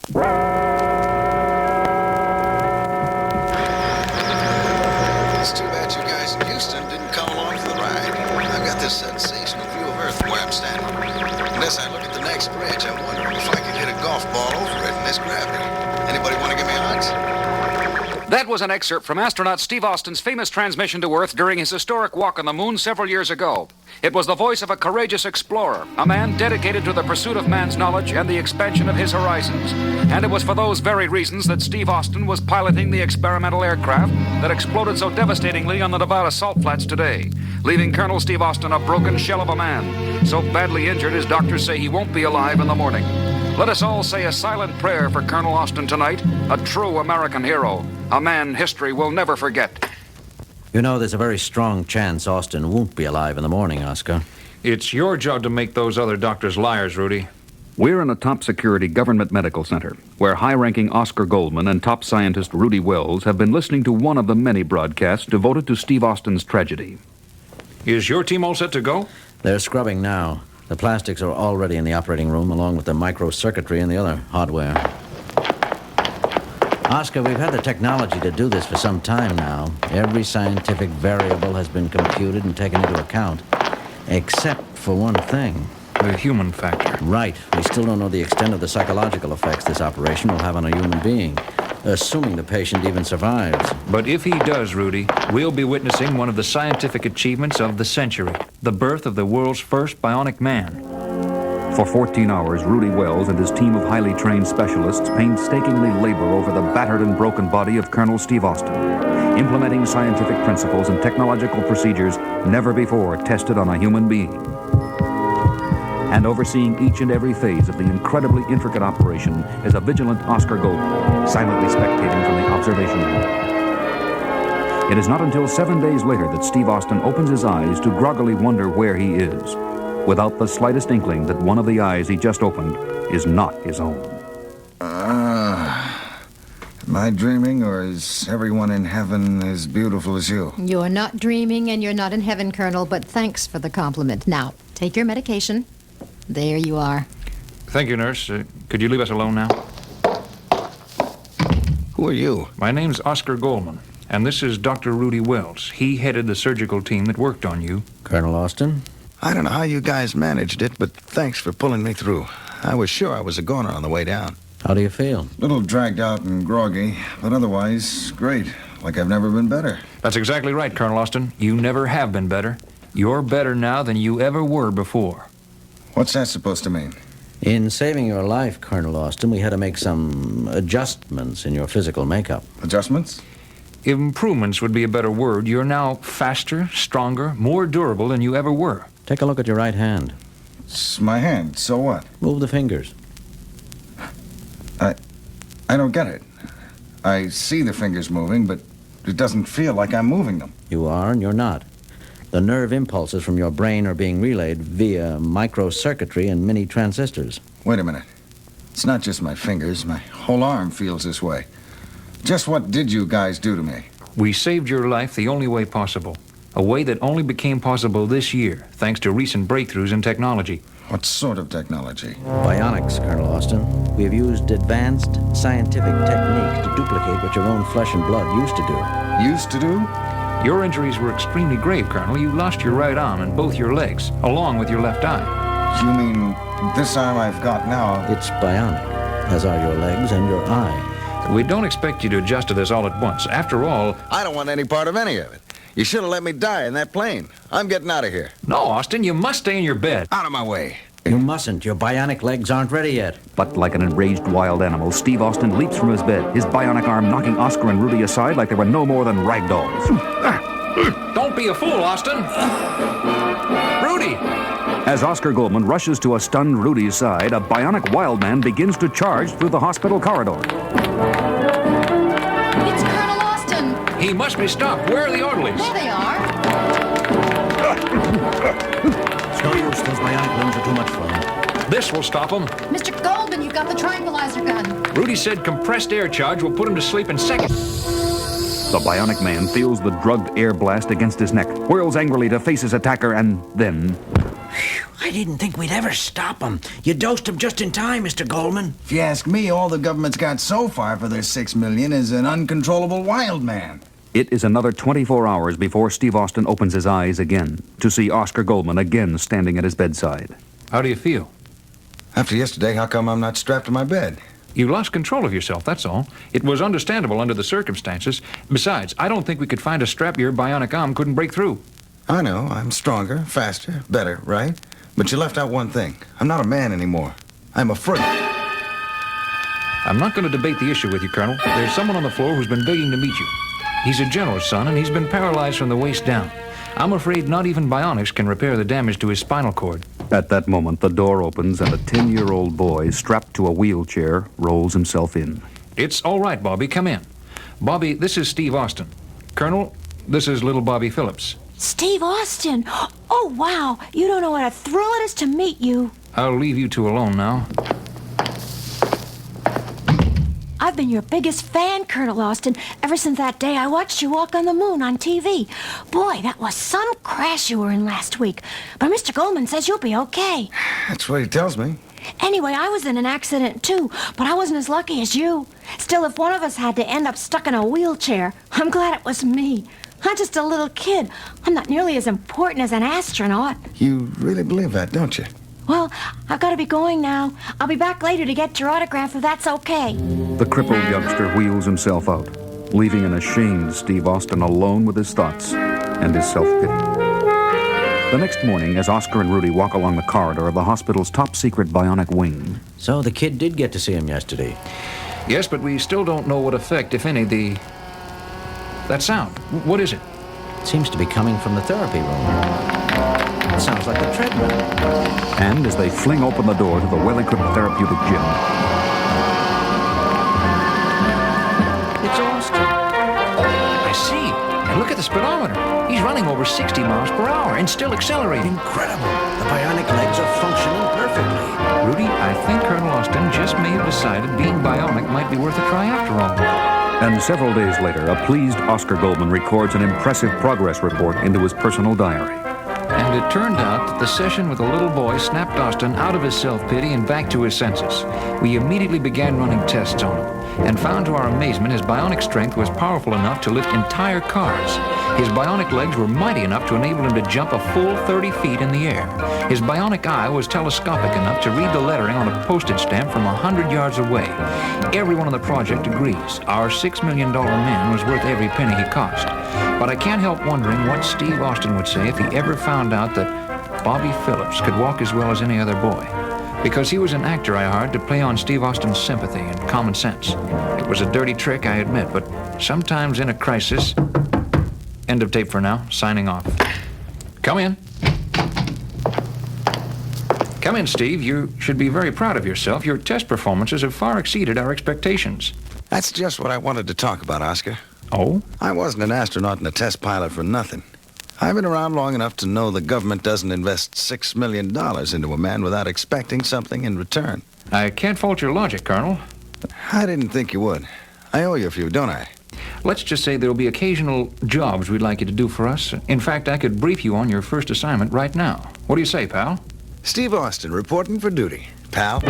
It's too bad you guys in Houston didn't come along for the ride. I've got this sensational view of Earth from where I'm standing. And as I look at the next bridge, I'm wondering if I could hit a golf ball over it in this gravity. Anybody want to give me odds? That was an excerpt from astronaut Steve Austin's famous transmission to Earth during his historic walk on the moon several years ago. It was the voice of a courageous explorer, a man dedicated to the pursuit of man's knowledge and the expansion of his horizons. And it was for those very reasons that Steve Austin was piloting the experimental aircraft that exploded so devastatingly on the Nevada salt flats today, leaving Colonel Steve Austin a broken shell of a man, so badly injured his doctors say he won't be alive in the morning. Let us all say a silent prayer for Colonel Austin tonight, a true American hero, a man history will never forget. You know, there's a very strong chance Austin won't be alive in the morning, Oscar. It's your job to make those other doctors liars, Rudy. We're in a top-security government medical center, where high-ranking Oscar Goldman and top scientist Rudy Wells have been listening to one of the many broadcasts devoted to Steve Austin's tragedy. Is your team all set to go? They're scrubbing now. The plastics are already in the operating room, along with the microcircuitry and the other hardware. Oscar, we've had the technology to do this for some time now. Every scientific variable has been computed and taken into account, except for one thing. The human factor. Right. We still don't know the extent of the psychological effects this operation will have on a human being, assuming the patient even survives. But if he does, Rudy, we'll be witnessing one of the scientific achievements of the century, the birth of the world's first bionic man. For 14 hours, Rudy Wells and his team of highly trained specialists painstakingly labor over the battered and broken body of Colonel Steve Austin, implementing scientific principles and technological procedures never before tested on a human being, and overseeing each and every phase of the incredibly intricate operation is a vigilant Oscar Goldman, silently spectating from the observation room. It is not until 7 days later that Steve Austin opens his eyes to groggily wonder where he is, without the slightest inkling that one of the eyes he just opened is not his own. Am I dreaming, or is everyone in heaven as beautiful as you? You're not dreaming and you're not in heaven, Colonel, but thanks for the compliment. Now, take your medication. There you are. Thank you, nurse. Could you leave us alone now? Who are you? My name's Oscar Goldman, and this is Dr. Rudy Wells. He headed the surgical team that worked on you. Colonel Austin? I don't know how you guys managed it, but thanks for pulling me through. I was sure I was a goner on the way down. How do you feel? Little dragged out and groggy, but otherwise great. Like I've never been better. That's exactly right, Colonel Austin. You never have been better. You're better now than you ever were before. What's that supposed to mean? In saving your life, Colonel Austin, we had to make some adjustments in your physical makeup. Adjustments? Improvements would be a better word. You're now faster, stronger, more durable than you ever were. Take a look at your right hand. It's my hand, so what? Move the fingers. I don't get it. I see the fingers moving, but it doesn't feel like I'm moving them. You are and you're not. The nerve impulses from your brain are being relayed via microcircuitry and mini transistors. Wait a minute. It's not just my fingers. My whole arm feels this way. Just what did you guys do to me? We saved your life the only way possible. A way that only became possible this year, thanks to recent breakthroughs in technology. What sort of technology? Bionics, Colonel Austin. We have used advanced scientific techniques to duplicate what your own flesh and blood used to do. Used to do? Your injuries were extremely grave, Colonel. You lost your right arm and both your legs, along with your left eye. You mean this arm I've got now? It's bionic, as are your legs and your eye. We don't expect you to adjust to this all at once. After all... I don't want any part of any of it. You should have let me die in that plane. I'm getting out of here. No, Austin, you must stay in your bed. Out of my way. You mustn't. Your bionic legs aren't ready yet. But like an enraged wild animal, Steve Austin leaps from his bed, his bionic arm knocking Oscar and Rudy aside like they were no more than rag dolls. Don't be a fool, Austin. Rudy! As Oscar Goldman rushes to a stunned Rudy's side, a bionic wild man begins to charge through the hospital corridor. It's Colonel Austin. He must be stopped. Where are the orderlies? There they are. It's no use. Those bionic limbs are too much for him. This will stop him. Mr. Goldman, you've got the tranquilizer gun. Rudy said compressed air charge will put him to sleep in seconds. The bionic man feels the drugged air blast against his neck, whirls angrily to face his attacker, and then... I didn't think we'd ever stop him. You dosed him just in time, Mr. Goldman. If you ask me, all the government's got so far for their $6 million is an uncontrollable wild man. It is another 24 hours before Steve Austin opens his eyes again to see Oscar Goldman again standing at his bedside. How do you feel? After yesterday, how come I'm not strapped to my bed? You lost control of yourself, that's all. It was understandable under the circumstances. Besides, I don't think we could find a strap your bionic arm couldn't break through. I know, I'm stronger, faster, better, right? But you left out one thing. I'm not a man anymore. I'm a freak. I'm not going to debate the issue with you, Colonel. There's someone on the floor who's been begging to meet you. He's a general's son, and he's been paralyzed from the waist down. I'm afraid not even bionics can repair the damage to his spinal cord. At that moment, the door opens and a 10-year-old boy strapped to a wheelchair rolls himself in. It's all right, Bobby. Come in. Bobby, this is Steve Austin. Colonel, this is little Bobby Phillips. Steve Austin! Oh, wow! You don't know what a thrill it is to meet you. I'll leave you two alone now. I've been your biggest fan, Colonel Austin, ever since that day I watched you walk on the moon on TV. Boy, that was some crash you were in last week. But Mr. Goldman says you'll be okay. That's what he tells me. Anyway, I was in an accident too, but I wasn't as lucky as you. Still, if one of us had to end up stuck in a wheelchair, I'm glad it was me. I'm just a little kid. I'm not nearly as important as an astronaut. You really believe that, don't you? Well, I've got to be going now. I'll be back later to get your autograph if that's okay. The crippled youngster wheels himself out, leaving an ashamed Steve Austin alone with his thoughts and his self-pity. The next morning, as Oscar and Rudy walk along the corridor of the hospital's top-secret bionic wing. So the kid did get to see him yesterday. Yes, but we still don't know what effect, if any, that sound. What is it? It seems to be coming from the therapy room. It sounds like a treadmill. And as they fling open the door to the well-equipped therapeutic gym, It's Austin. I see. And look at the speedometer. He's running over 60 miles per hour and still accelerating. Incredible. The bionic legs are functioning perfectly. Rudy, I think Colonel Austin just may have decided being bionic might be worth a try after all. and several days later, a pleased Oscar Goldman records an impressive progress report into his personal diary. And it turned out that the session with the little boy snapped Austin out of his self-pity and back to his senses. We immediately began running tests on him, and found to our amazement his bionic strength was powerful enough to lift entire cars. His bionic legs were mighty enough to enable him to jump a full 30 feet in the air. His bionic eye was telescopic enough to read the lettering on a postage stamp from 100 yards away. Everyone on the project agrees. Our $6 million man was worth every penny he cost. But I can't help wondering what Steve Austin would say if he ever found out that Bobby Phillips could walk as well as any other boy. Because he was an actor I hired to play on Steve Austin's sympathy and common sense. It was a dirty trick, I admit, but sometimes in a crisis... End of tape for now. Signing off. Come in. Come in, Steve. You should be very proud of yourself. Your test performances have far exceeded our expectations. That's just what I wanted to talk about, Oscar. Oh? I wasn't an astronaut and a test pilot for nothing. I've been around long enough to know the government doesn't invest $6 million into a man without expecting something in return. I can't fault your logic, Colonel. I didn't think you would. I owe you a few, don't I? Let's just say there'll be occasional jobs we'd like you to do for us. In fact, I could brief you on your first assignment right now. What do you say, pal? Steve Austin reporting for duty. Pal.